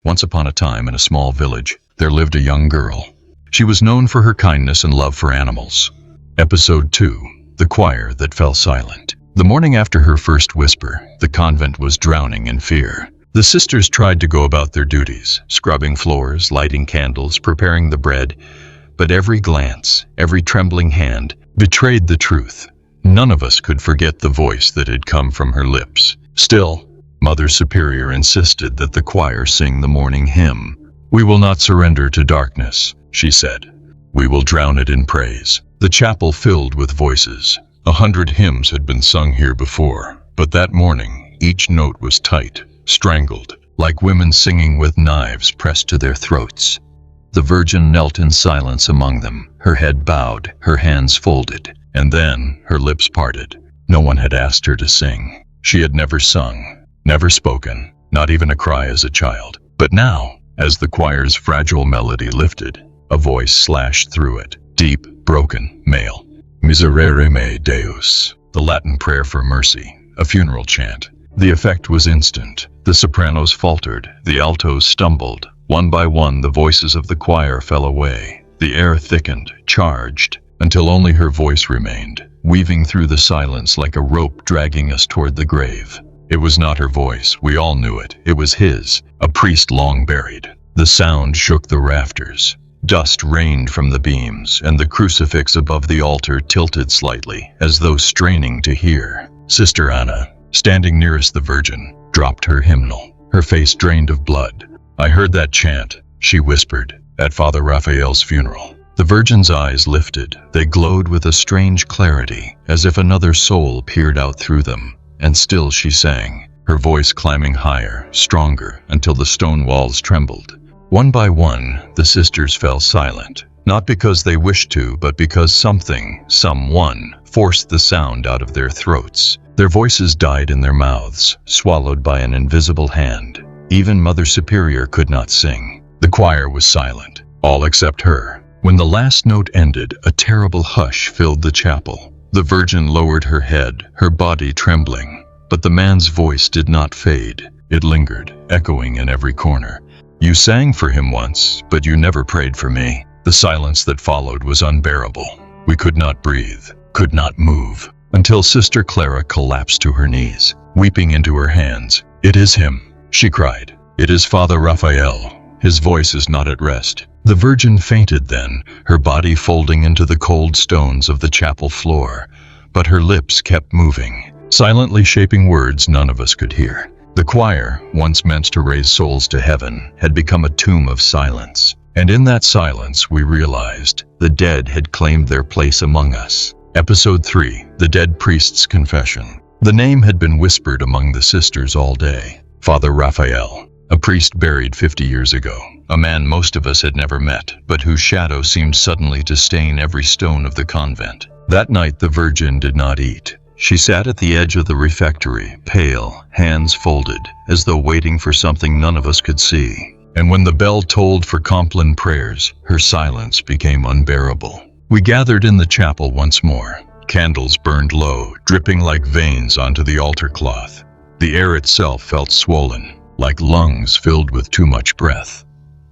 Once upon a time in a small village, there lived a young girl. She was known for her kindness and love for animals. Episode 2. The Choir That Fell Silent. The morning after her first whisper, the convent was drowning in fear. The sisters tried to go about their duties, scrubbing floors, lighting candles, preparing the bread, but every glance, every trembling hand, betrayed the truth. None of us could forget the voice that had come from her lips. Still, Mother Superior insisted that the choir sing the morning hymn. "We will not surrender to darkness," she said. "We will drown it in praise." The chapel filled with voices. 100 hymns had been sung here before, but that morning, each note was tight, strangled, like women singing with knives pressed to their throats. The Virgin knelt in silence among them, her head bowed, her hands folded, and then her lips parted. No one had asked her to sing. She had never sung, never spoken, not even a cry as a child. But now, as the choir's fragile melody lifted, a voice slashed through it, deep, broken, male. Miserere me Deus, the Latin prayer for mercy, a funeral chant. The effect was instant. The sopranos faltered, the altos stumbled. One by one, the voices of the choir fell away. The air thickened, charged, until only her voice remained, weaving through the silence like a rope dragging us toward the grave. It was not her voice, we all knew it. It was his, a priest long buried. The sound shook the rafters. Dust rained from the beams, and the crucifix above the altar tilted slightly, as though straining to hear. Sister Anna, standing nearest the Virgin, dropped her hymnal, her face drained of blood. "I heard that chant," she whispered, "at Father Raphael's funeral." The Virgin's eyes lifted. They glowed with a strange clarity, as if another soul peered out through them. And still she sang, her voice climbing higher, stronger, until the stone walls trembled. One by one, the sisters fell silent, not because they wished to, but because someone, forced the sound out of their throats. Their voices died in their mouths, swallowed by an invisible hand. Even Mother Superior could not sing. The choir was silent, all except her. When the last note ended, a terrible hush filled the chapel. The Virgin lowered her head, her body trembling. But the man's voice did not fade. It lingered, echoing in every corner. "You sang for him once, but you never prayed for me." The silence that followed was unbearable. We could not breathe, could not move, until Sister Clara collapsed to her knees, weeping into her hands. "It is him," she cried. "It is Father Raphael. His voice is not at rest." The Virgin fainted then, her body folding into the cold stones of the chapel floor, but her lips kept moving, silently shaping words none of us could hear. The choir, once meant to raise souls to heaven, had become a tomb of silence. And in that silence, we realized the dead had claimed their place among us. Episode 3. The Dead Priest's Confession. The name had been whispered among the sisters all day. Father Raphael, a priest buried 50 years ago. A man most of us had never met, but whose shadow seemed suddenly to stain every stone of the convent. That night the Virgin did not eat. She sat at the edge of the refectory, pale, hands folded, as though waiting for something none of us could see. And when the bell tolled for Compline prayers, her silence became unbearable. We gathered in the chapel once more. Candles burned low, dripping like veins onto the altar cloth. The air itself felt swollen, like lungs filled with too much breath.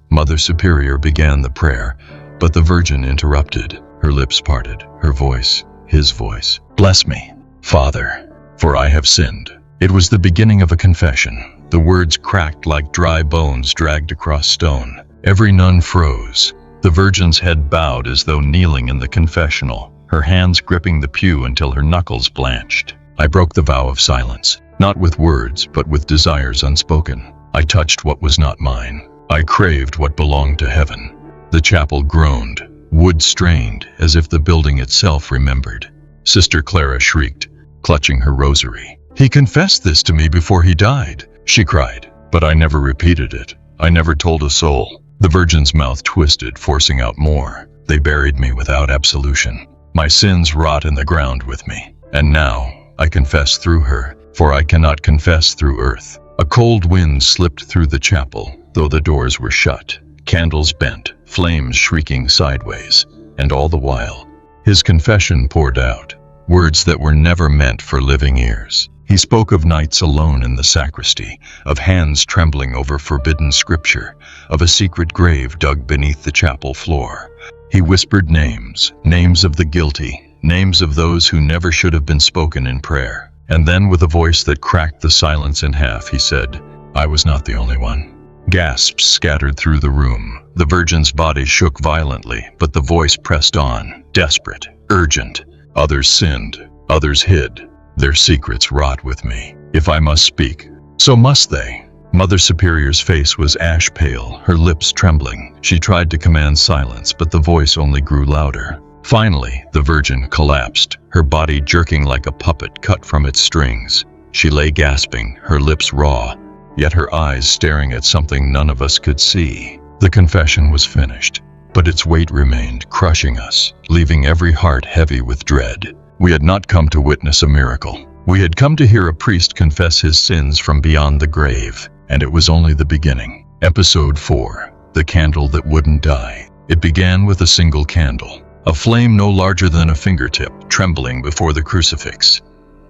Mother Superior began the prayer, but the Virgin interrupted. Her lips parted, her voice, his voice. "Bless me, Father, for I have sinned." It was the beginning of a confession. The words cracked like dry bones dragged across stone. Every nun froze. The Virgin's head bowed as though kneeling in the confessional, her hands gripping the pew until her knuckles blanched. I broke the vow of silence, not with words, but with desires unspoken. I touched what was not mine. I craved what belonged to heaven. The chapel groaned, wood strained, as if the building itself remembered. Sister Clara shrieked, clutching her rosary. "He confessed this to me before he died," she cried. "But I never repeated it. I never told a soul." The Virgin's mouth twisted, forcing out more. "They buried me without absolution. My sins rot in the ground with me. And now I confess through her, for I cannot confess through earth." A cold wind slipped through the chapel, though the doors were shut. Candles bent, flames shrieking sideways, and all the while, his confession poured out, words that were never meant for living ears. He spoke of nights alone in the sacristy, of hands trembling over forbidden scripture, of a secret grave dug beneath the chapel floor. He whispered names, names of the guilty, names of those who never should have been spoken in prayer. And then, with a voice that cracked the silence in half, he said, "I was not the only one." Gasps scattered through the room. The Virgin's body shook violently, but the voice pressed on, desperate, urgent. Others sinned, others hid. Their secrets rot with me. If I must speak, so must they. Mother Superior's face was ash pale, her lips trembling. She tried to command silence, but the voice only grew louder. Finally, the Virgin collapsed, her body jerking like a puppet cut from its strings. She lay gasping, her lips raw, yet her eyes staring at something none of us could see. The confession was finished, but its weight remained, crushing us, leaving every heart heavy with dread. We had not come to witness a miracle. We had come to hear a priest confess his sins from beyond the grave, and it was only the beginning. Episode 4. The Candle That Wouldn't Die. It began with a single candle, a flame no larger than a fingertip, trembling before the crucifix.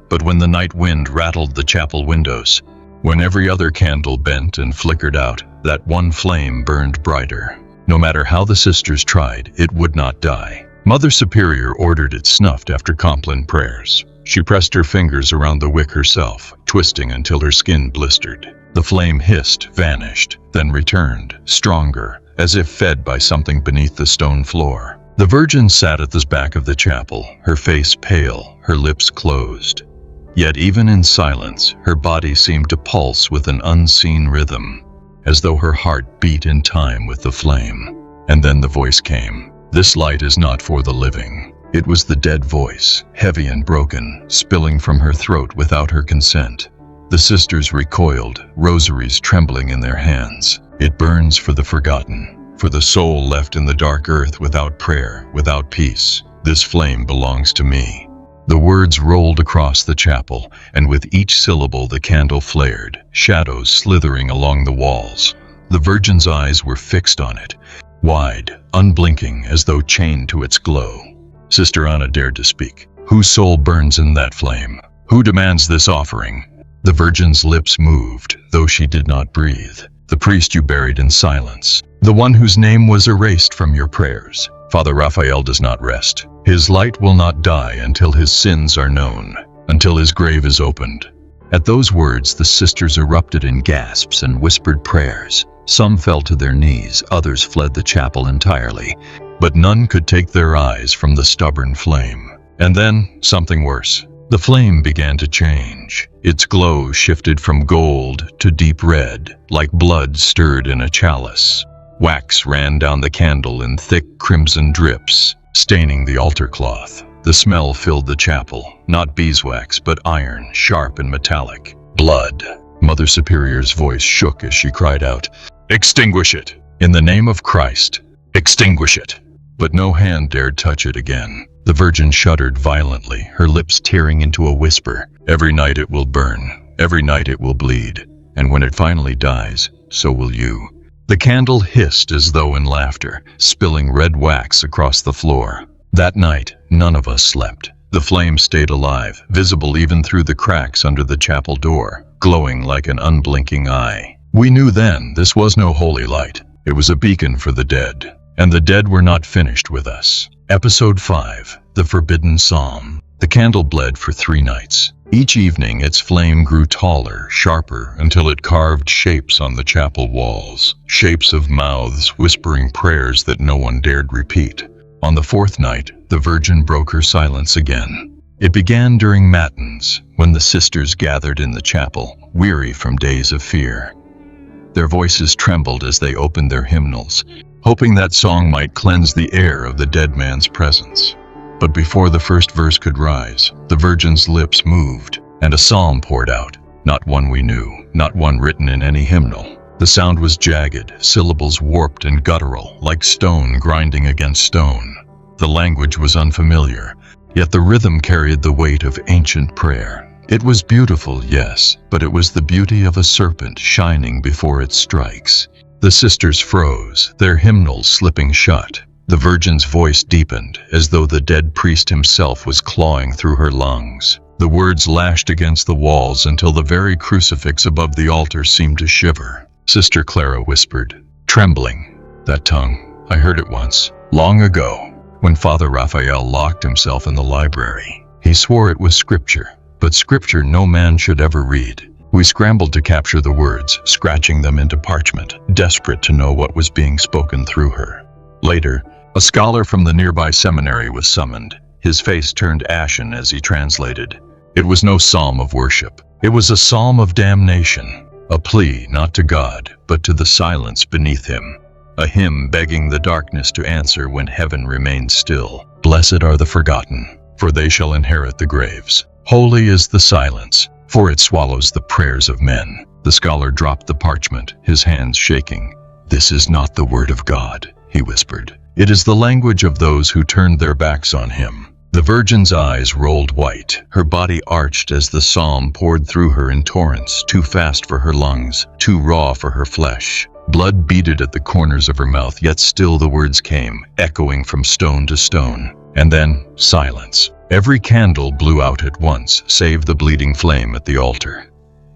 But when the night wind rattled the chapel windows, when every other candle bent and flickered out, that one flame burned brighter. No matter how the sisters tried, it would not die. Mother Superior ordered it snuffed after Compline prayers. She pressed her fingers around the wick herself, twisting until her skin blistered. The flame hissed, vanished, then returned, stronger, as if fed by something beneath the stone floor. The Virgin sat at the back of the chapel, her face pale, her lips closed. Yet even in silence, her body seemed to pulse with an unseen rhythm, as though her heart beat in time with the flame. And then the voice came. "This light is not for the living." It was the dead voice, heavy and broken, spilling from her throat without her consent. The sisters recoiled, rosaries trembling in their hands. "It burns for the forgotten, for the soul left in the dark earth without prayer, without peace. This flame belongs to me." The words rolled across the chapel, and with each syllable the candle flared, shadows slithering along the walls. The Virgin's eyes were fixed on it, wide, unblinking, as though chained to its glow. Sister Anna dared to speak. "Whose soul burns in that flame? Who demands this offering?" The Virgin's lips moved, though she did not breathe. "The priest you buried in silence. The one whose name was erased from your prayers. Father Raphael does not rest. His light will not die until his sins are known, until his grave is opened." At those words, the sisters erupted in gasps and whispered prayers. Some fell to their knees, others fled the chapel entirely, but none could take their eyes from the stubborn flame. And then, something worse. The flame began to change. Its glow shifted from gold to deep red, like blood stirred in a chalice. Wax ran down the candle in thick crimson drips, staining the altar cloth. The smell filled the chapel, not beeswax, but iron, sharp and metallic. "Blood." Mother Superior's voice shook as she cried out, "Extinguish it! In the name of Christ, extinguish it!" But no hand dared touch it again. The Virgin shuddered violently, her lips tearing into a whisper. "Every night it will burn, every night it will bleed, and when it finally dies, so will you." The candle hissed as though in laughter, spilling red wax across the floor. That night, none of us slept. The flame stayed alive, visible even through the cracks under the chapel door, glowing like an unblinking eye. We knew then this was no holy light. It was a beacon for the dead. And the dead were not finished with us. Episode 5. The Forbidden Psalm. The candle bled for 3 nights. Each evening its flame grew taller, sharper, until it carved shapes on the chapel walls. Shapes of mouths whispering prayers that no one dared repeat. On the 4th night, the Virgin broke her silence again. It began during matins, when the sisters gathered in the chapel, weary from days of fear. Their voices trembled as they opened their hymnals, hoping that song might cleanse the air of the dead man's presence. But before the first verse could rise, the Virgin's lips moved, and a psalm poured out. Not one we knew, not one written in any hymnal. The sound was jagged, syllables warped and guttural, like stone grinding against stone. The language was unfamiliar, yet the rhythm carried the weight of ancient prayer. It was beautiful, yes, but it was the beauty of a serpent shining before it strikes. The sisters froze, their hymnals slipping shut. The Virgin's voice deepened, as though the dead priest himself was clawing through her lungs. The words lashed against the walls until the very crucifix above the altar seemed to shiver. Sister Clara whispered, trembling, "That tongue, I heard it once, long ago, when Father Raphael locked himself in the library. He swore it was scripture, but scripture no man should ever read." We scrambled to capture the words, scratching them into parchment, desperate to know what was being spoken through her. Later, a scholar from the nearby seminary was summoned. His face turned ashen as he translated. It was no psalm of worship. It was a psalm of damnation, a plea not to God, but to the silence beneath him. A hymn begging the darkness to answer when heaven remained still. "Blessed are the forgotten, for they shall inherit the graves. Holy is the silence, for it swallows the prayers of men." The scholar dropped the parchment, his hands shaking. "This is not the word of God," he whispered. "It is the language of those who turned their backs on him." The Virgin's eyes rolled white. Her body arched as the psalm poured through her in torrents, too fast for her lungs, too raw for her flesh. Blood beaded at the corners of her mouth, yet still the words came, echoing from stone to stone. And then, silence. Every candle blew out at once, save the bleeding flame at the altar.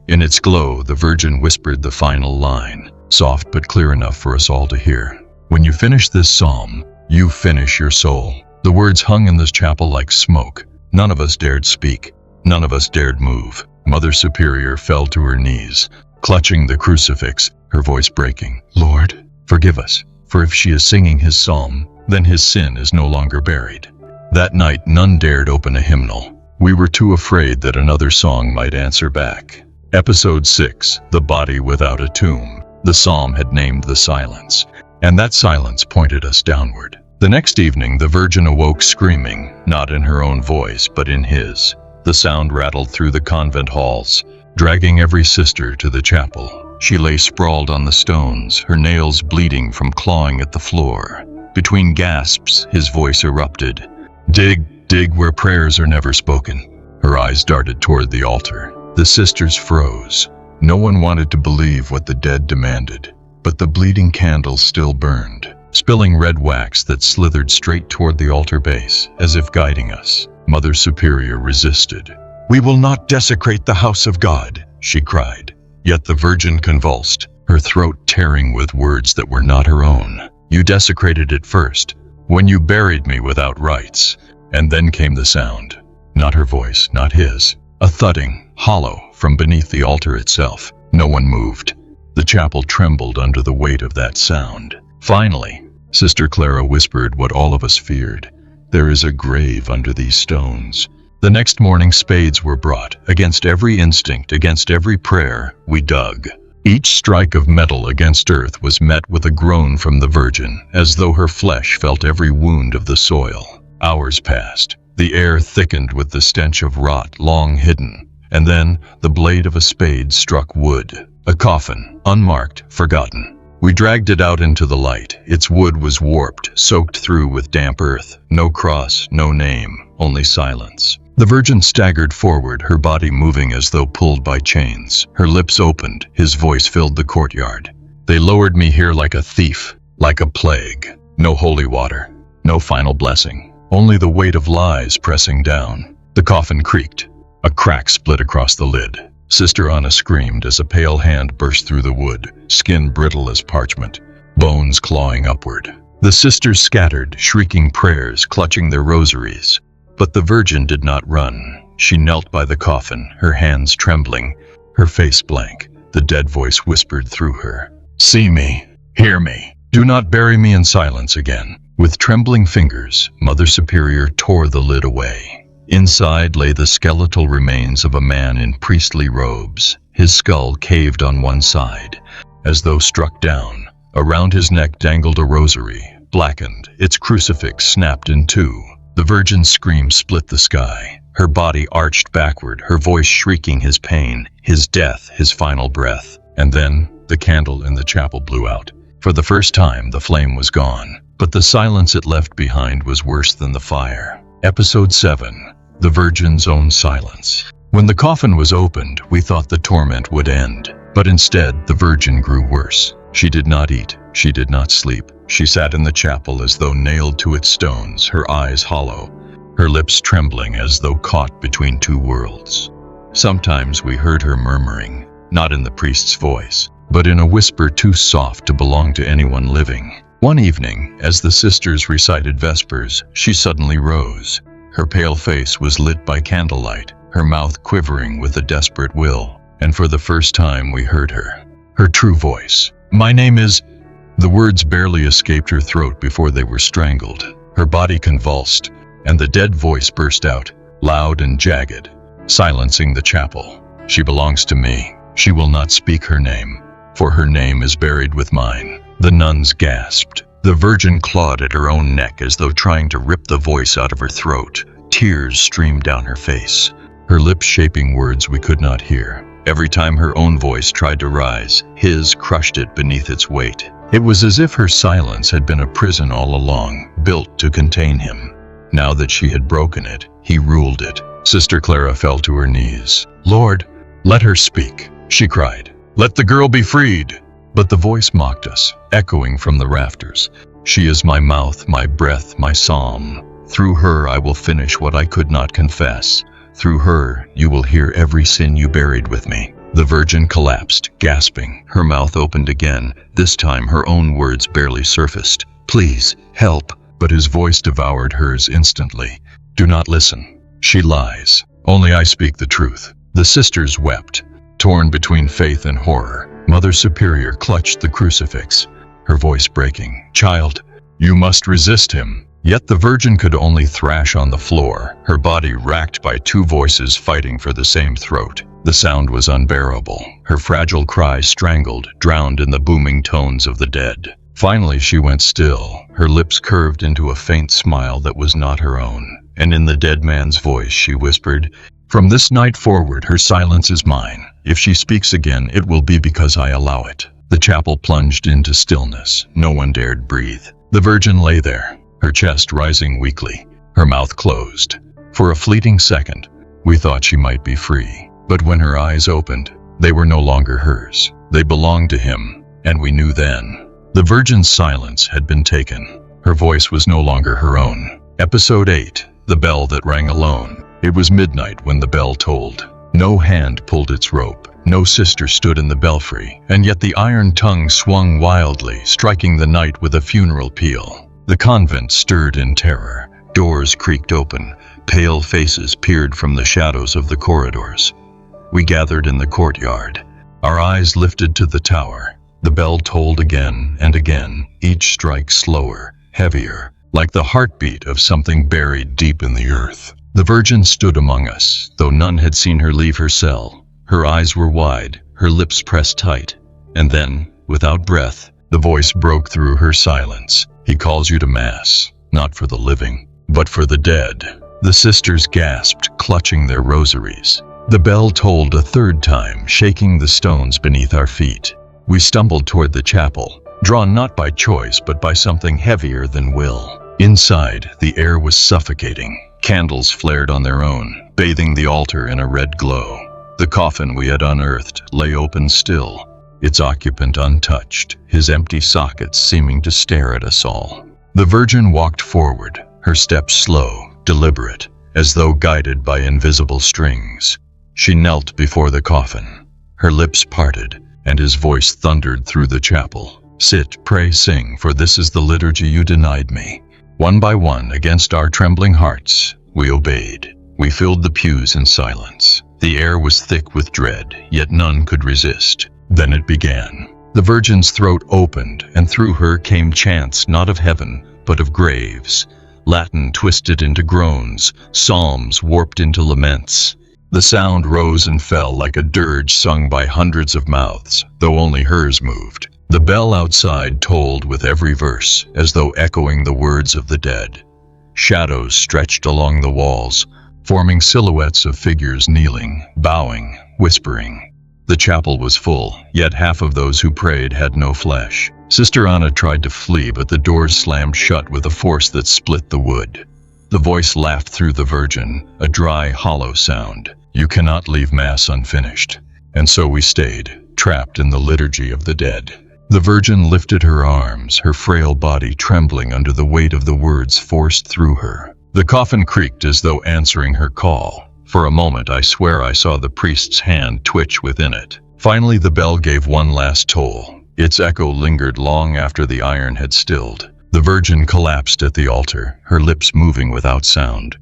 In its glow, the Virgin whispered the final line, soft but clear enough for us all to hear. "When you finish this psalm, you finish your soul." The words hung in this chapel like smoke. None of us dared speak. None of us dared move. Mother Superior fell to her knees, clutching the crucifix, her voice breaking. "Lord, forgive us, for if she is singing his psalm, then his sin is no longer buried." That night, none dared open a hymnal. We were too afraid that another song might answer back. Episode 6, The Body Without a Tomb. The psalm had named the silence, and that silence pointed us downward. The next evening, the Virgin awoke screaming, not in her own voice, but in his. The sound rattled through the convent halls, dragging every sister to the chapel. She lay sprawled on the stones, her nails bleeding from clawing at the floor. Between gasps, his voice erupted. "Dig, dig where prayers are never spoken." Her eyes darted toward the altar. The sisters froze. No one wanted to believe what the dead demanded, but the bleeding candle still burned, spilling red wax that slithered straight toward the altar base, as if guiding us. Mother Superior resisted. "We will not desecrate the house of God," she cried. Yet the Virgin convulsed, her throat tearing with words that were not her own. "You desecrated it first, when you buried me without rites." And then came the sound. Not her voice, not his. A thudding, hollow, from beneath the altar itself. No one moved. The chapel trembled under the weight of that sound. Finally, Sister Clara whispered what all of us feared. "There is a grave under these stones." The next morning, spades were brought. Against every instinct, against every prayer, we dug. Each strike of metal against earth was met with a groan from the Virgin, as though her flesh felt every wound of the soil. Hours passed. The air thickened with the stench of rot long hidden, and then the blade of a spade struck wood. A coffin, unmarked, forgotten. We dragged it out into the light. Its wood was warped, soaked through with damp earth. No cross, no name, only silence. The Virgin staggered forward, her body moving as though pulled by chains. Her lips opened, his voice filled the courtyard. "They lowered me here like a thief, like a plague. No holy water, no final blessing, only the weight of lies pressing down." The coffin creaked. A crack split across the lid. Sister Anna screamed as a pale hand burst through the wood, skin brittle as parchment, bones clawing upward. The sisters scattered, shrieking prayers, clutching their rosaries. But the Virgin did not run. She knelt by the coffin, her hands trembling, her face blank. The dead voice whispered through her, "See me, hear me. Do not bury me in silence again." With trembling fingers, Mother Superior tore the lid away. Inside lay the skeletal remains of a man in priestly robes, his skull caved on one side, as though struck down. Around his neck dangled a rosary, blackened, its crucifix snapped in two. The Virgin's scream split the sky. Her body arched backward, her voice shrieking his pain, his death, his final breath. And then the candle in the chapel blew out. For the first time, the flame was gone, but the silence it left behind was worse than the fire. Episode 7. The Virgin's Own Silence. When the coffin was opened, we thought the torment would end. But instead, the Virgin grew worse. She did not eat. She did not sleep. She sat in the chapel as though nailed to its stones, her eyes hollow, her lips trembling as though caught between two worlds. Sometimes we heard her murmuring, not in the priest's voice, but in a whisper too soft to belong to anyone living. One evening, as the sisters recited Vespers, she suddenly rose. Her pale face was lit by candlelight, her mouth quivering with a desperate will, and for the first time we heard her. Her true voice. "My name is—" The words barely escaped her throat before they were strangled. Her body convulsed, and the dead voice burst out, loud and jagged, silencing the chapel. "She belongs to me. She will not speak her name, for her name is buried with mine." The nuns gasped. The Virgin clawed at her own neck as though trying to rip the voice out of her throat. Tears streamed down her face, her lips shaping words we could not hear. Every time her own voice tried to rise, his crushed it beneath its weight. It was as if her silence had been a prison all along, built to contain him. Now that she had broken it, he ruled it. Sister Clara fell to her knees. "Lord, let her speak," she cried. "Let the girl be freed." But the voice mocked us, echoing from the rafters. "She is my mouth, my breath, my psalm. Through her I will finish what I could not confess. Through her you will hear every sin you buried with me." The Virgin collapsed, gasping. Her mouth opened again. This time her own words barely surfaced. "Please, help." But his voice devoured hers instantly. "Do not listen. She lies. Only I speak the truth." The sisters wept, torn between faith and horror. Mother Superior clutched the crucifix, her voice breaking. "Child, you must resist him." Yet the Virgin could only thrash on the floor, her body racked by two voices fighting for the same throat. The sound was unbearable, her fragile cry strangled, drowned in the booming tones of the dead. Finally she went still, her lips curved into a faint smile that was not her own, and in the dead man's voice she whispered, "From this night forward her silence is mine. If she speaks again, it will be because I allow it." The chapel plunged into stillness. No one dared breathe. The Virgin lay there, her chest rising weakly, her mouth closed. For a fleeting second, we thought she might be free. But when her eyes opened, they were no longer hers. They belonged to him, and we knew then. The Virgin's silence had been taken. Her voice was no longer her own. Episode 8. The Bell That Rang Alone. It was midnight when the bell tolled. No hand pulled its rope. No sister stood in the belfry, and yet the iron tongue swung wildly, striking the night with a funeral peal. The convent stirred in terror. Doors creaked open. Pale faces peered from the shadows of the corridors. We gathered in the courtyard, our eyes lifted to the tower. The bell tolled again and again, each strike slower, heavier, like the heartbeat of something buried deep in the earth. The Virgin stood among us, though none had seen her leave her cell. Her eyes were wide, her lips pressed tight, and then, without breath, the voice broke through her silence. "He calls you to Mass, not for the living, but for the dead." The sisters gasped, clutching their rosaries. The bell tolled a third time, shaking the stones beneath our feet. We stumbled toward the chapel, drawn not by choice but by something heavier than will. Inside, the air was suffocating. Candles flared on their own, bathing the altar in a red glow. The coffin we had unearthed lay open still, its occupant untouched, his empty sockets seeming to stare at us all. The Virgin walked forward, her steps slow, deliberate, as though guided by invisible strings. She knelt before the coffin, her lips parted, and his voice thundered through the chapel. "Sit, pray, sing, for this is the liturgy you denied me." One by one, against our trembling hearts, we obeyed. We filled the pews in silence. The air was thick with dread, yet none could resist. Then it began. The Virgin's throat opened, and through her came chants not of heaven, but of graves. Latin twisted into groans, psalms warped into laments. The sound rose and fell like a dirge sung by hundreds of mouths, though only hers moved. The bell outside tolled with every verse, as though echoing the words of the dead. Shadows stretched along the walls, forming silhouettes of figures kneeling, bowing, whispering. The chapel was full, yet half of those who prayed had no flesh. Sister Anna tried to flee, but the doors slammed shut with a force that split the wood. The voice laughed through the Virgin, a dry, hollow sound. "You cannot leave Mass unfinished." And so we stayed, trapped in the liturgy of the dead. The Virgin lifted her arms, her frail body trembling under the weight of the words forced through her. The coffin creaked as though answering her call. For a moment I swear I saw the priest's hand twitch within it. Finally the bell gave one last toll. Its echo lingered long after the iron had stilled. The Virgin collapsed at the altar, her lips moving without sound.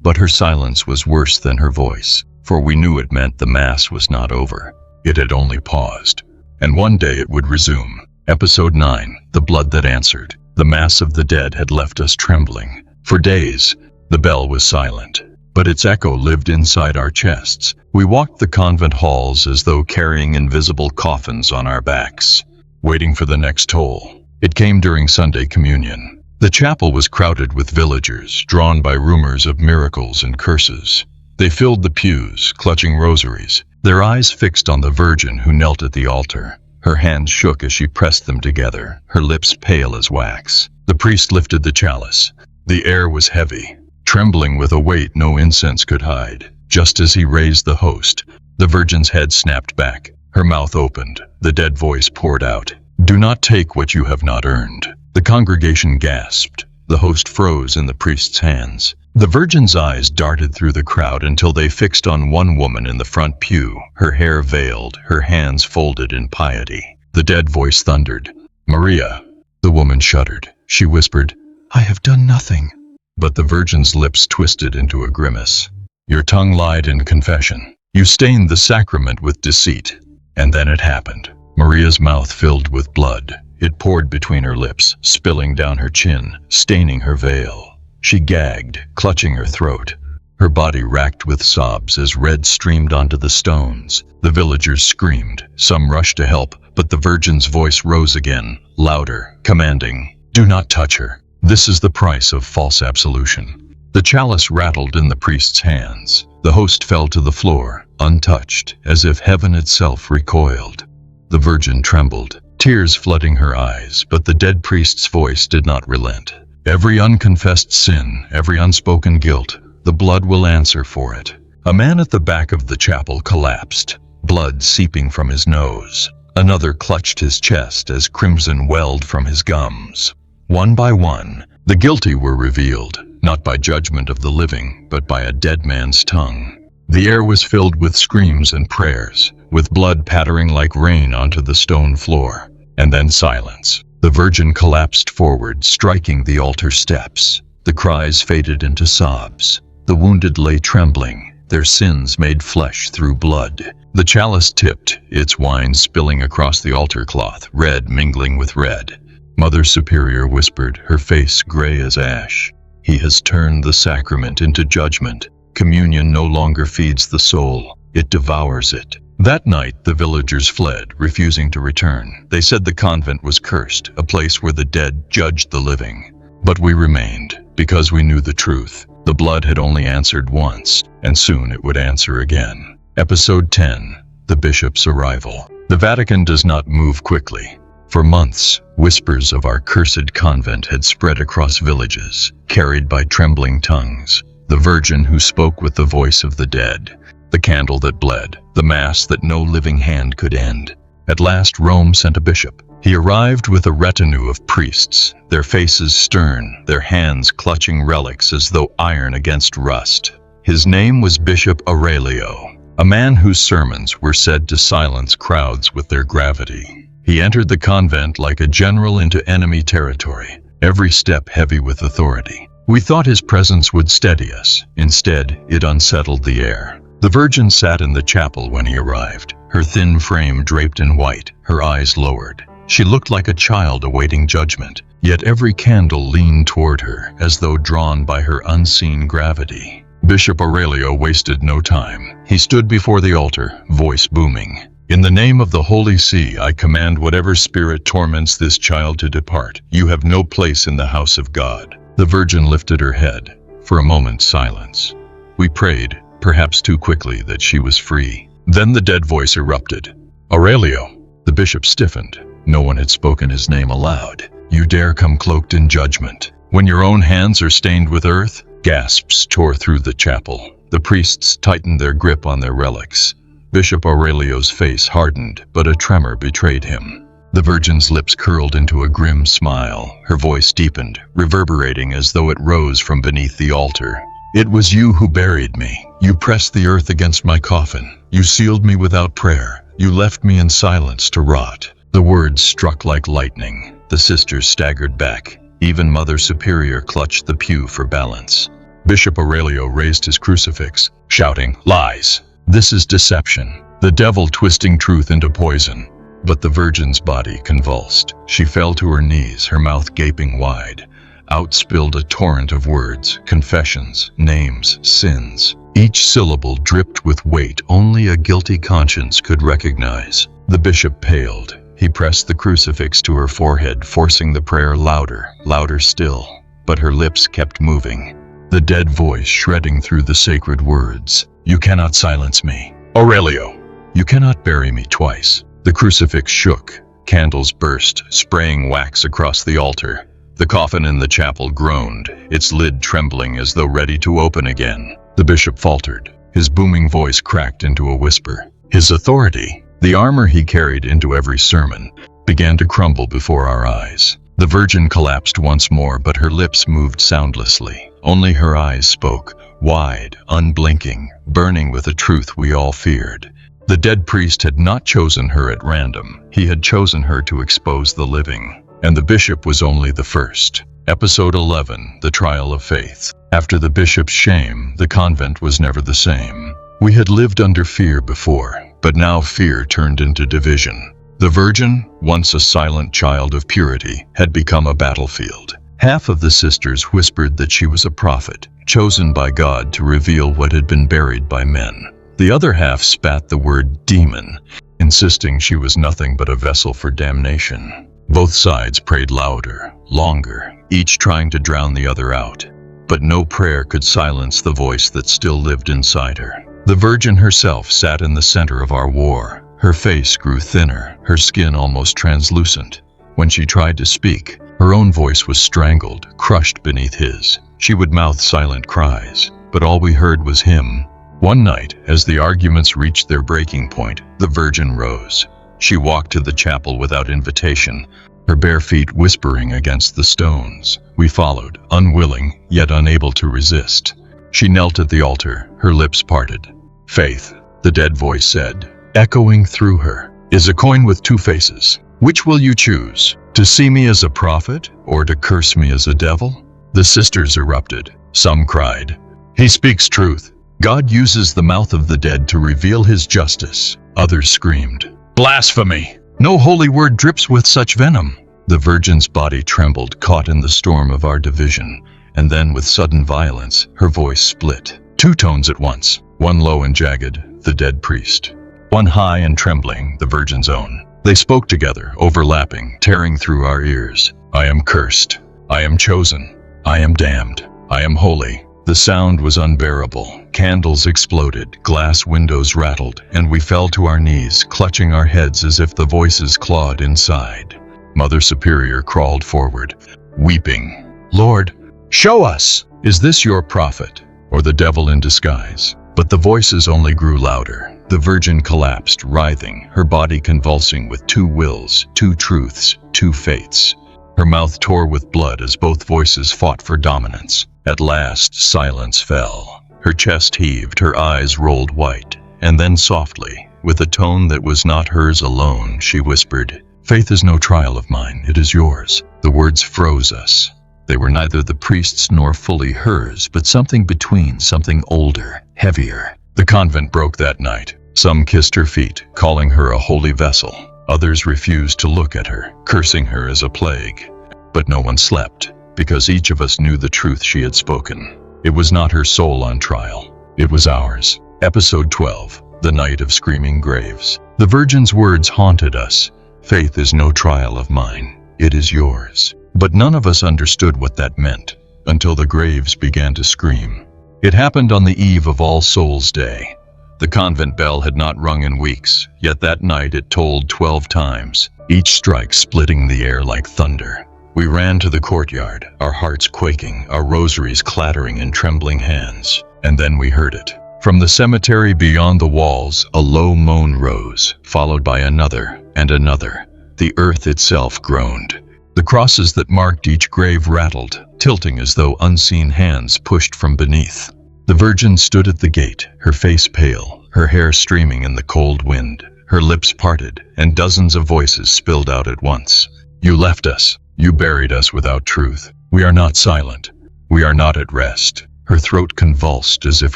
But her silence was worse than her voice, for we knew it meant the Mass was not over. It had only paused. And one day it would resume. Episode 9, The Blood That Answered. The Mass of the Dead had left us trembling. For days, the bell was silent, but its echo lived inside our chests. We walked the convent halls as though carrying invisible coffins on our backs, waiting for the next toll. It came during Sunday communion. The chapel was crowded with villagers, drawn by rumors of miracles and curses. They filled the pews, clutching rosaries, their eyes fixed on the Virgin who knelt at the altar. Her hands shook as she pressed them together, her lips pale as wax. The priest lifted the chalice. The air was heavy, trembling with a weight no incense could hide. Just as he raised the host, the Virgin's head snapped back. Her mouth opened. The dead voice poured out, "Do not take what you have not earned." The congregation gasped. The host froze in the priest's hands. The Virgin's eyes darted through the crowd until they fixed on one woman in the front pew, her hair veiled, her hands folded in piety. The dead voice thundered, "Maria." The woman shuddered. She whispered, "I have done nothing." But the Virgin's lips twisted into a grimace. "Your tongue lied in confession. You stained the sacrament with deceit." And then it happened. Maria's mouth filled with blood. It poured between her lips, spilling down her chin, staining her veil. She gagged, clutching her throat. Her body racked with sobs as red streamed onto the stones. The villagers screamed. Some rushed to help, but the Virgin's voice rose again, louder, commanding, "Do not touch her. This is the price of false absolution." The chalice rattled in the priest's hands. The host fell to the floor, untouched, as if heaven itself recoiled. The Virgin trembled, tears flooding her eyes, but the dead priest's voice did not relent. "Every unconfessed sin, every unspoken guilt, the blood will answer for it." A man at the back of the chapel collapsed, blood seeping from his nose. Another clutched his chest as crimson welled from his gums. One by one, the guilty were revealed, not by judgment of the living, but by a dead man's tongue. The air was filled with screams and prayers, with blood pattering like rain onto the stone floor. And then silence. The Virgin collapsed forward, striking the altar steps. The cries faded into sobs. The wounded lay trembling, their sins made flesh through blood. The chalice tipped, its wine spilling across the altar cloth, red mingling with red. Mother Superior whispered, her face gray as ash, "He has turned the sacrament into judgment. Communion no longer feeds the soul, it devours it." That night, the villagers fled, refusing to return. They said the convent was cursed, a place where the dead judged the living. But we remained, because we knew the truth. The blood had only answered once, and soon it would answer again. Episode 10, The Bishop's Arrival. The Vatican does not move quickly. For months, whispers of our cursed convent had spread across villages, carried by trembling tongues. The Virgin who spoke with the voice of the dead. The candle that bled, the Mass that no living hand could end. At last Rome sent a bishop. He arrived with a retinue of priests, their faces stern, their hands clutching relics as though iron against rust. His name was Bishop Aurelio, a man whose sermons were said to silence crowds with their gravity. He entered the convent like a general into enemy territory, every step heavy with authority. We thought his presence would steady us. Instead, it unsettled the air. The Virgin sat in the chapel when he arrived, her thin frame draped in white, her eyes lowered. She looked like a child awaiting judgment, yet every candle leaned toward her, as though drawn by her unseen gravity. Bishop Aurelio wasted no time. He stood before the altar, voice booming. "In the name of the Holy See, I command whatever spirit torments this child to depart. You have no place in the house of God." The Virgin lifted her head. For a moment, silence. We prayed, perhaps too quickly, that she was free. Then the dead voice erupted. "Aurelio!" The bishop stiffened. No one had spoken his name aloud. "You dare come cloaked in judgment, when your own hands are stained with earth?" Gasps tore through the chapel. The priests tightened their grip on their relics. Bishop Aurelio's face hardened, but a tremor betrayed him. The Virgin's lips curled into a grim smile. Her voice deepened, reverberating as though it rose from beneath the altar. "It was you who buried me. You pressed the earth against my coffin. You sealed me without prayer. You left me in silence to rot." The words struck like lightning. The sisters staggered back. Even Mother Superior clutched the pew for balance. Bishop Aurelio raised his crucifix, shouting, "Lies! This is deception. The devil twisting truth into poison." But the Virgin's body convulsed. She fell to her knees, her mouth gaping wide. Out spilled a torrent of words, confessions, names, sins. Each syllable dripped with weight only a guilty conscience could recognize. The bishop paled. He pressed the crucifix to her forehead, forcing the prayer louder, louder still. But her lips kept moving. The dead voice shredding through the sacred words. "You cannot silence me. Aurelio, you cannot bury me twice." The crucifix shook. Candles burst, spraying wax across the altar. The coffin in the chapel groaned, its lid trembling as though ready to open again. The bishop faltered. His booming voice cracked into a whisper. His authority, the armor he carried into every sermon, began to crumble before our eyes. The Virgin collapsed once more, but her lips moved soundlessly. Only her eyes spoke, wide, unblinking, burning with a truth we all feared. The dead priest had not chosen her at random. He had chosen her to expose the living. And the bishop was only the first. Episode 11, The Trial of Faith. After the bishop's shame, the convent was never the same. We had lived under fear before, but now fear turned into division. The Virgin, once a silent child of purity, had become a battlefield. Half of the sisters whispered that she was a prophet, chosen by God to reveal what had been buried by men. The other half spat the word demon, insisting she was nothing but a vessel for damnation. Both sides prayed louder, longer, each trying to drown the other out. But no prayer could silence the voice that still lived inside her. The Virgin herself sat in the center of our war. Her face grew thinner, her skin almost translucent. When she tried to speak, her own voice was strangled, crushed beneath his. She would mouth silent cries, but all we heard was him. One night, as the arguments reached their breaking point, the Virgin rose. She walked to the chapel without invitation, her bare feet whispering against the stones. We followed, unwilling, yet unable to resist. She knelt at the altar, her lips parted. "Faith," the dead voice said, echoing through her, "is a coin with two faces. Which will you choose? To see me as a prophet, or to curse me as a devil?" The sisters erupted. Some cried, "He speaks truth. God uses the mouth of the dead to reveal his justice." Others screamed, "Blasphemy! No holy word drips with such venom." The Virgin's body trembled, caught in the storm of our division, and then with sudden violence, her voice split. Two tones at once, one low and jagged, the dead priest. One high and trembling, the Virgin's own. They spoke together, overlapping, tearing through our ears. "I am cursed. I am chosen. I am damned. I am holy." The sound was unbearable. Candles exploded, glass windows rattled, and we fell to our knees, clutching our heads as if the voices clawed inside. Mother Superior crawled forward, weeping. "Lord, show us! Is this your prophet, or the devil in disguise?" But the voices only grew louder. The Virgin collapsed, writhing, her body convulsing with two wills, two truths, two faiths. Her mouth tore with blood as both voices fought for dominance. At last, silence fell. Her chest heaved, her eyes rolled white, and then softly, with a tone that was not hers alone, she whispered, "Faith is no trial of mine, it is yours." The words froze us. They were neither the priest's nor fully hers, but something between, something older, heavier. The convent broke that night. Some kissed her feet, calling her a holy vessel. Others refused to look at her, cursing her as a plague. But no one slept, because each of us knew the truth she had spoken. It was not her soul on trial. It was ours. Episode 12, The Night of Screaming Graves. The Virgin's words haunted us. "Faith is no trial of mine. It is yours." But none of us understood what that meant, until the graves began to scream. It happened on the eve of All Souls' Day. The convent bell had not rung in weeks, yet that night it tolled 12 times, each strike splitting the air like thunder. We ran to the courtyard, our hearts quaking, our rosaries clattering in trembling hands. And then we heard it. From the cemetery beyond the walls, a low moan rose, followed by another and another. The earth itself groaned. The crosses that marked each grave rattled, tilting as though unseen hands pushed from beneath. The Virgin stood at the gate, her face pale, her hair streaming in the cold wind, her lips parted, and dozens of voices spilled out at once. You left us. You buried us without truth. We are not silent. We are not at rest. Her throat convulsed as if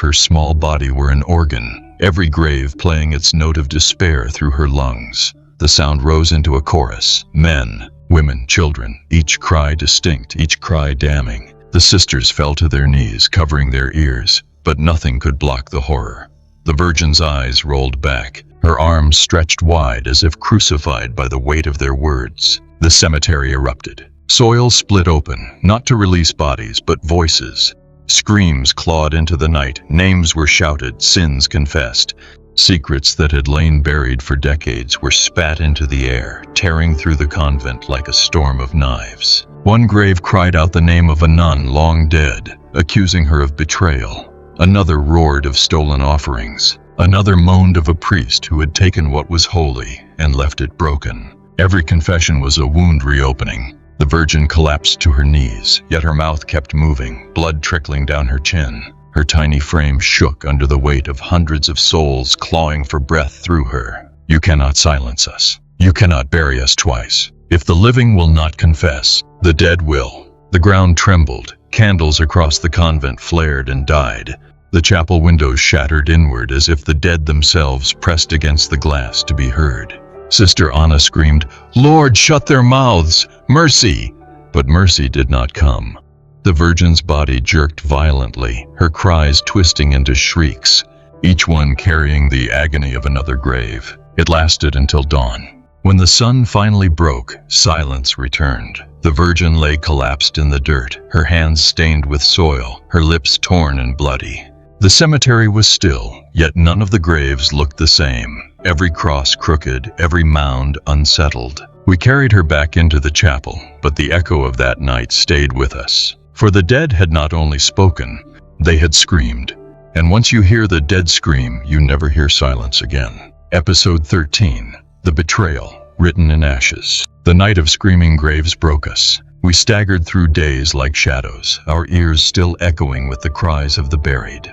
her small body were an organ, every grave playing its note of despair through her lungs. The sound rose into a chorus. Men, women, children, each cry distinct, each cry damning. The sisters fell to their knees, covering their ears, but nothing could block the horror. The Virgin's eyes rolled back, her arms stretched wide as if crucified by the weight of their words. The cemetery erupted. Soil split open, not to release bodies, but voices. Screams clawed into the night, names were shouted, sins confessed. Secrets that had lain buried for decades were spat into the air, tearing through the convent like a storm of knives. One grave cried out the name of a nun long dead, accusing her of betrayal. Another roared of stolen offerings. Another moaned of a priest who had taken what was holy and left it broken. Every confession was a wound reopening. The Virgin collapsed to her knees, yet her mouth kept moving, blood trickling down her chin. Her tiny frame shook under the weight of hundreds of souls clawing for breath through her. You cannot silence us. You cannot bury us twice. If the living will not confess, the dead will. The ground trembled. Candles across the convent flared and died. The chapel windows shattered inward as if the dead themselves pressed against the glass to be heard. Sister Anna screamed, "Lord, shut their mouths! Mercy!" But mercy did not come. The Virgin's body jerked violently, her cries twisting into shrieks, each one carrying the agony of another grave. It lasted until dawn. When the sun finally broke, silence returned. The Virgin lay collapsed in the dirt, her hands stained with soil, her lips torn and bloody. The cemetery was still, yet none of the graves looked the same. Every cross crooked, every mound unsettled. We carried her back into the chapel, but the echo of that night stayed with us. For the dead had not only spoken, they had screamed. And once you hear the dead scream, you never hear silence again. Episode 13. The Betrayal, written in ashes. The night of screaming graves broke us. We staggered through days like shadows, our ears still echoing with the cries of the buried.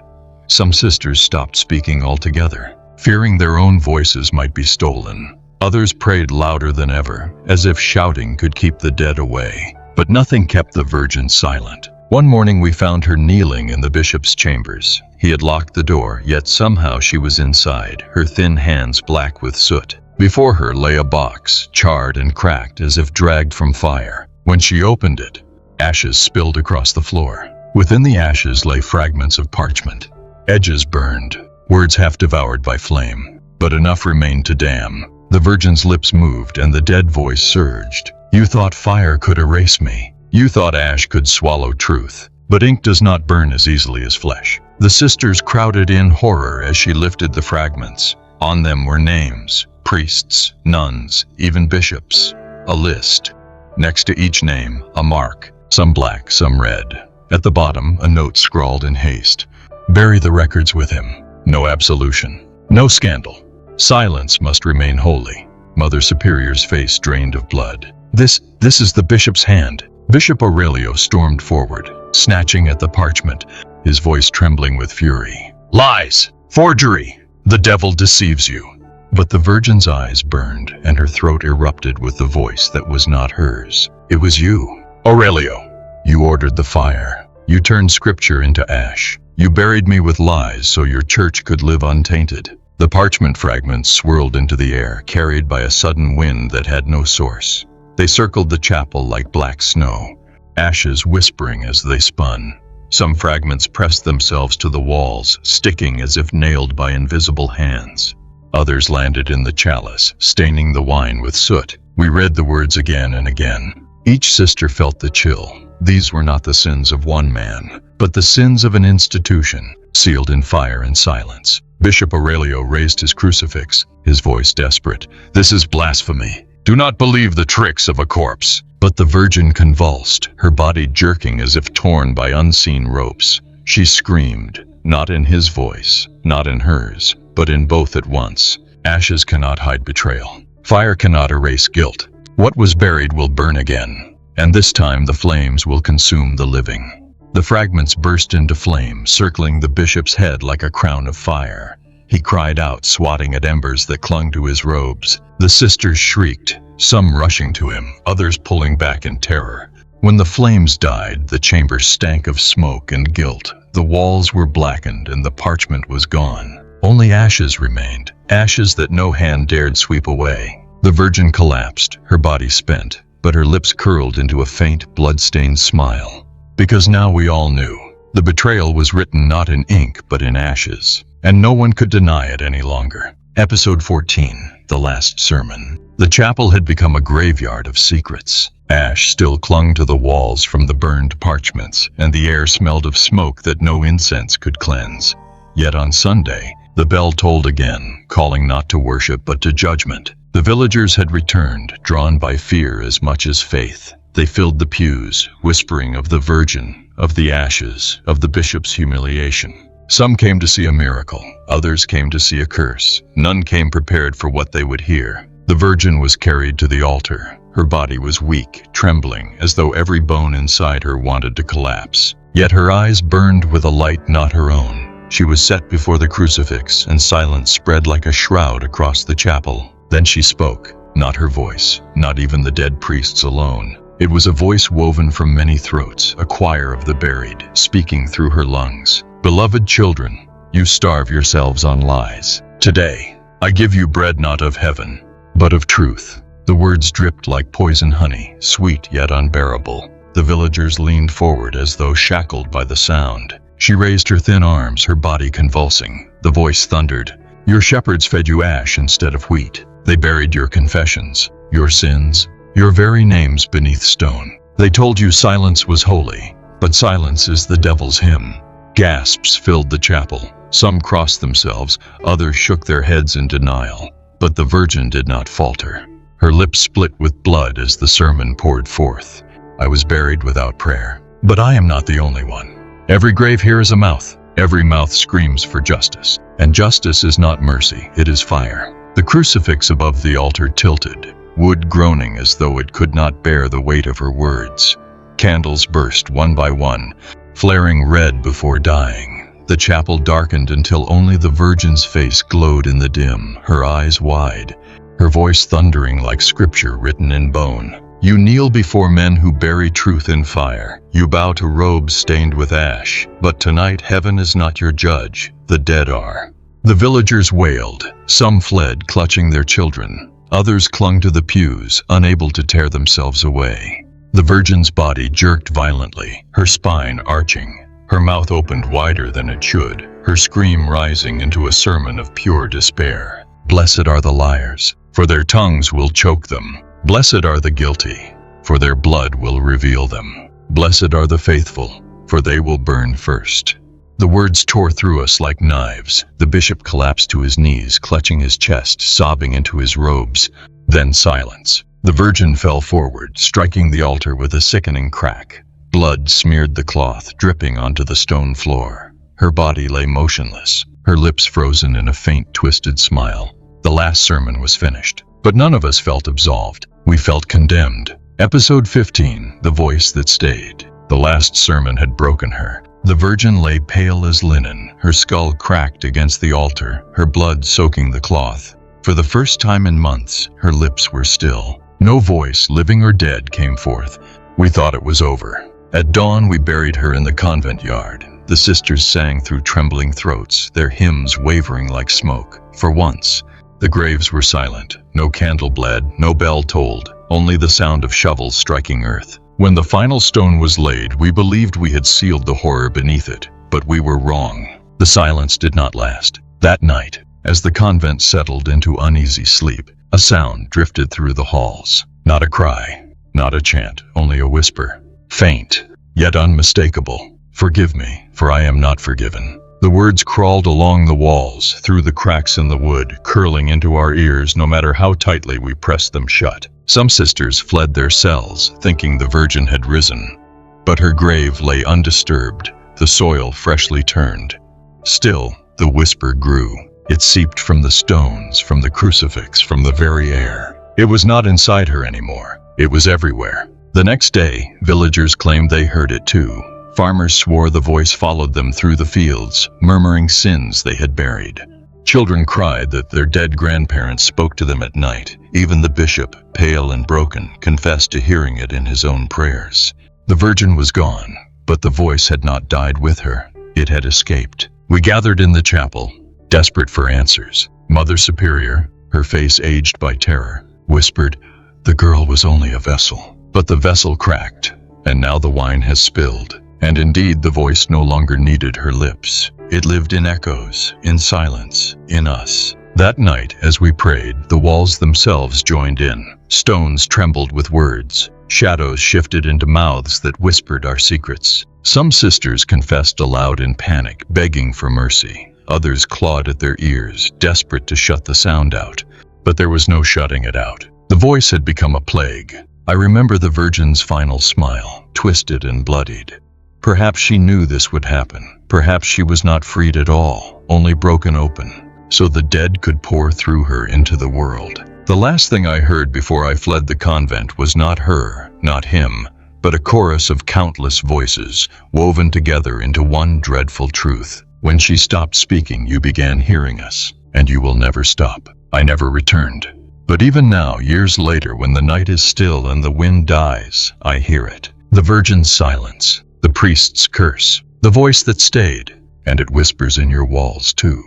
Some sisters stopped speaking altogether, fearing their own voices might be stolen. Others prayed louder than ever, as if shouting could keep the dead away. But nothing kept the Virgin silent. One morning we found her kneeling in the bishop's chambers. He had locked the door, yet somehow she was inside, her thin hands black with soot. Before her lay a box, charred and cracked as if dragged from fire. When she opened it, ashes spilled across the floor. Within the ashes lay fragments of parchment. Edges burned, words half devoured by flame, but enough remained to damn. The Virgin's lips moved and the dead voice surged. You thought fire could erase me. You thought ash could swallow truth. But ink does not burn as easily as flesh. The sisters crowded in horror as she lifted the fragments. On them were names, priests, nuns, even bishops. A list. Next to each name, a mark, some black, some red. At the bottom, a note scrawled in haste. Bury the records with him. No absolution. No scandal. Silence must remain holy. Mother Superior's face drained of blood. This is the bishop's hand. Bishop Aurelio stormed forward, snatching at the parchment, his voice trembling with fury. Lies! Forgery! The devil deceives you. But the Virgin's eyes burned, and her throat erupted with the voice that was not hers. It was you, Aurelio. You ordered the fire. You turned scripture into ash. You buried me with lies so your church could live untainted. The parchment fragments swirled into the air, carried by a sudden wind that had no source. They circled the chapel like black snow, ashes whispering as they spun. Some fragments pressed themselves to the walls, sticking as if nailed by invisible hands. Others landed in the chalice, staining the wine with soot. We read the words again and again. Each sister felt the chill. These were not the sins of one man, but the sins of an institution, sealed in fire and silence. Bishop Aurelio raised his crucifix, his voice desperate. This is blasphemy. Do not believe the tricks of a corpse. But the Virgin convulsed, her body jerking as if torn by unseen ropes. She screamed, not in his voice, not in hers, but in both at once. Ashes cannot hide betrayal. Fire cannot erase guilt. What was buried will burn again, and this time the flames will consume the living. The fragments burst into flame, circling the bishop's head like a crown of fire. He cried out, swatting at embers that clung to his robes. The sisters shrieked, some rushing to him, others pulling back in terror. When the flames died, the chamber stank of smoke and guilt. The walls were blackened and the parchment was gone. Only ashes remained, ashes that no hand dared sweep away. The Virgin collapsed, her body spent, but her lips curled into a faint, blood-stained smile. Because now we all knew. The betrayal was written not in ink but in ashes, and no one could deny it any longer. Episode 14, The Last Sermon. The chapel had become a graveyard of secrets. Ash still clung to the walls from the burned parchments, and the air smelled of smoke that no incense could cleanse. Yet on Sunday, the bell tolled again, calling not to worship but to judgment. The villagers had returned, drawn by fear as much as faith. They filled the pews, whispering of the Virgin, of the ashes, of the bishop's humiliation. Some came to see a miracle, others came to see a curse. None came prepared for what they would hear. The Virgin was carried to the altar. Her body was weak, trembling, as though every bone inside her wanted to collapse. Yet her eyes burned with a light not her own. She was set before the crucifix, and silence spread like a shroud across the chapel. Then she spoke, not her voice, not even the dead priests alone. It was a voice woven from many throats, a choir of the buried, speaking through her lungs. Beloved children, you starve yourselves on lies. Today, I give you bread not of heaven, but of truth. The words dripped like poison honey, sweet yet unbearable. The villagers leaned forward as though shackled by the sound. She raised her thin arms, her body convulsing. The voice thundered, your shepherds fed you ash instead of wheat. They buried your confessions, your sins, your very names beneath stone. They told you silence was holy, but silence is the devil's hymn. Gasps filled the chapel. Some crossed themselves, others shook their heads in denial. But the Virgin did not falter. Her lips split with blood as the sermon poured forth. I was buried without prayer, but I am not the only one. Every grave here is a mouth. Every mouth screams for justice. And justice is not mercy, it is fire. The crucifix above the altar tilted, wood groaning as though it could not bear the weight of her words. Candles burst one by one, flaring red before dying. The chapel darkened until only the Virgin's face glowed in the dim, her eyes wide, her voice thundering like scripture written in bone. You kneel before men who bury truth in fire. You bow to robes stained with ash. But tonight heaven is not your judge, the dead are. The villagers wailed. Some fled, clutching their children. Others clung to the pews, unable to tear themselves away. The Virgin's body jerked violently, her spine arching. Her mouth opened wider than it should, her scream rising into a sermon of pure despair. Blessed are the liars, for their tongues will choke them. Blessed are the guilty, for their blood will reveal them. Blessed are the faithful, for they will burn first. The words tore through us like knives. The bishop collapsed to his knees, clutching his chest, sobbing into his robes. Then silence. The Virgin fell forward, striking the altar with a sickening crack. Blood smeared the cloth, dripping onto the stone floor. Her body lay motionless, her lips frozen in a faint, twisted smile. The last sermon was finished, but none of us felt absolved. We felt condemned. Episode 15, The Voice That Stayed. The last sermon had broken her. The Virgin lay pale as linen, her skull cracked against the altar, her blood soaking the cloth. For the first time in months, her lips were still. No voice, living or dead, came forth. We thought it was over. At dawn, we buried her in the convent yard. The sisters sang through trembling throats, their hymns wavering like smoke. For once, the graves were silent. No candle bled, no bell tolled, only the sound of shovels striking earth. When the final stone was laid, we believed we had sealed the horror beneath it, but we were wrong. The silence did not last. That night, as the convent settled into uneasy sleep, a sound drifted through the halls. Not a cry, not a chant, only a whisper. Faint, yet unmistakable. Forgive me, for I am not forgiven. The words crawled along the walls, through the cracks in the wood, curling into our ears no matter how tightly we pressed them shut. Some sisters fled their cells, thinking the Virgin had risen. But her grave lay undisturbed, the soil freshly turned. Still, the whisper grew. It seeped from the stones, from the crucifix, from the very air. It was not inside her anymore. It was everywhere. The next day, villagers claimed they heard it too. Farmers swore the voice followed them through the fields, murmuring sins they had buried. Children cried that their dead grandparents spoke to them at night. Even the bishop, pale and broken, confessed to hearing it in his own prayers. The Virgin was gone, but the voice had not died with her. It had escaped. We gathered in the chapel, desperate for answers. Mother Superior, her face aged by terror, whispered, "The girl was only a vessel." But the vessel cracked, and now the wine has spilled. And indeed, the voice no longer needed her lips. It lived in echoes, in silence, in us. That night, as we prayed, the walls themselves joined in. Stones trembled with words. Shadows shifted into mouths that whispered our secrets. Some sisters confessed aloud in panic, begging for mercy. Others clawed at their ears, desperate to shut the sound out. But there was no shutting it out. The voice had become a plague. I remember the Virgin's final smile, twisted and bloodied. Perhaps she knew this would happen. Perhaps she was not freed at all, only broken open, so the dead could pour through her into the world. The last thing I heard before I fled the convent was not her, not him, but a chorus of countless voices, woven together into one dreadful truth. When she stopped speaking, you began hearing us, and you will never stop. I never returned. But even now, years later, when the night is still and the wind dies, I hear it. The Virgin's silence, the priest's curse, the voice that stayed, and it whispers in your walls too.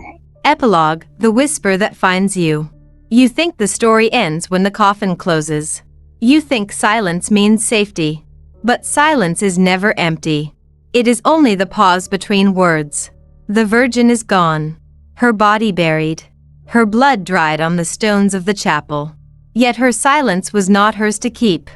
Epilogue: The whisper that finds you. You think the story ends when the coffin closes. You think silence means safety. But silence is never empty. It is only the pause between words. The Virgin is gone, her body buried, her blood dried on the stones of the chapel. Yet her silence was not hers to keep.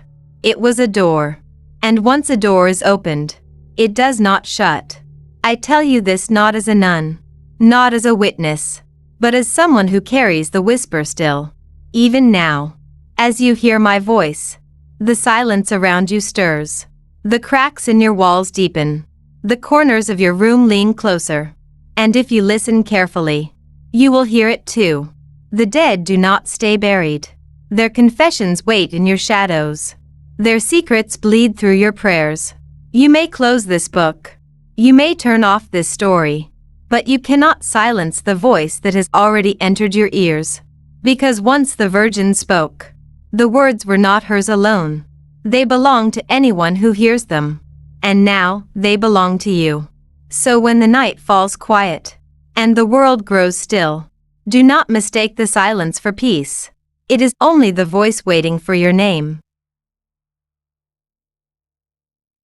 It was a door. And once a door is opened, it does not shut. I tell you this not as a nun, not as a witness, but as someone who carries the whisper still. Even now, as you hear my voice, the silence around you stirs. The cracks in your walls deepen. The corners of your room lean closer. And if you listen carefully, you will hear it too. The dead do not stay buried. Their confessions wait in your shadows. Their secrets bleed through your prayers. You may close this book. You may turn off this story. But you cannot silence the voice that has already entered your ears. Because once the Virgin spoke, the words were not hers alone. They belong to anyone who hears them. And now, they belong to you. So when the night falls quiet, and the world grows still, do not mistake the silence for peace. It is only the voice waiting for your name.